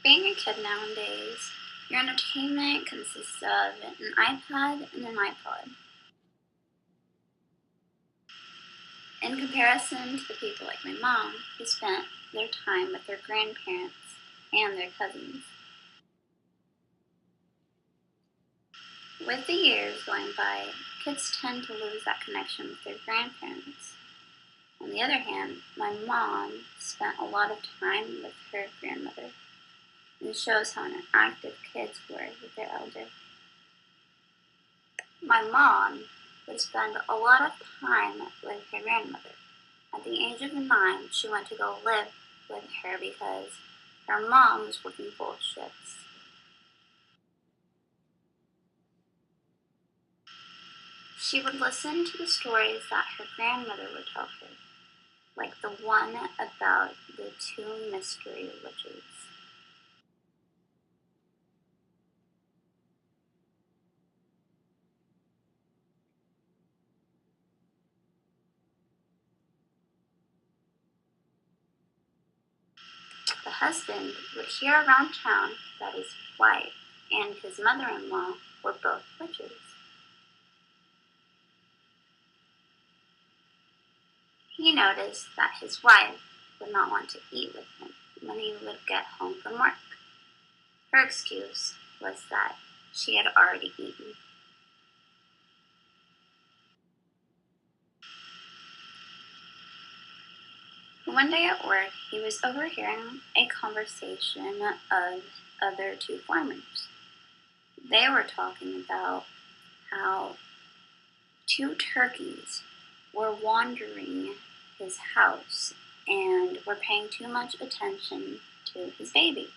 Being a kid nowadays, your entertainment consists of an iPad and an iPod. In comparison to the people like my mom, who spent their time with their grandparents and their cousins. With the years going by, kids tend to lose that connection with their grandparents. On the other hand, my mom spent a lot of time with her grandmother, and it shows how interactive kids were with their elders. My mom would spend a lot of time with her grandmother. At the age of 9, she went to go live with her because her mom was working both shifts. She would listen to the stories that her grandmother would tell her, like the one about the 2 mystery witches. The husband would hear around town that his wife and his mother-in-law were both witches. He noticed that his wife would not want to eat with him when he would get home from work. Her excuse was that she had already eaten. One day at work, he was overhearing a conversation of other 2 farmers. They were talking about how 2 turkeys were wandering his house and were paying too much attention to his baby.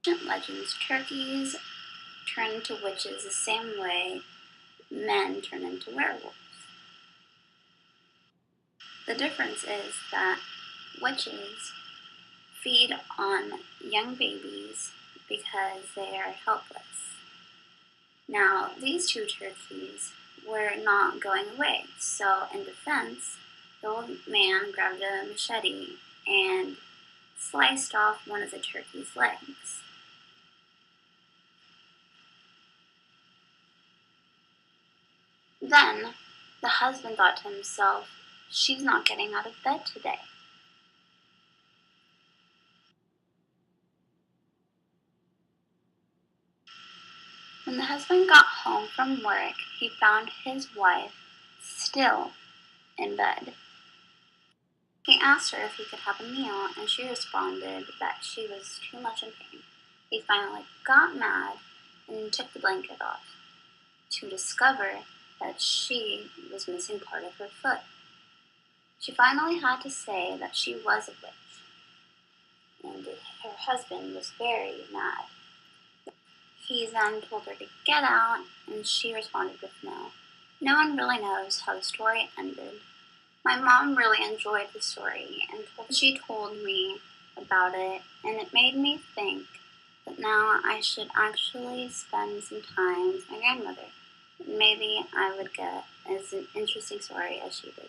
Ancient legends, turkeys turn into witches the same way men turn into werewolves. The difference is that witches feed on young babies because they are helpless. Now, these 2 turkeys were not going away, so in defense, the old man grabbed a machete and sliced off one of the turkey's legs. Then, the husband thought to himself, she's not getting out of bed today. When the husband got home from work, he found his wife still in bed. He asked her if he could have a meal, and she responded that she was too much in pain. He finally got mad and took the blanket off, to discover that she was missing part of her foot. She finally had to say that she was a witch, and her husband was very mad. He then told her to get out, and she responded with no. No one really knows how the story ended. My mom really enjoyed the story, and she told me about it, and it made me think that now I should actually spend some time with my grandmother. Maybe I would get as an interesting story as she did.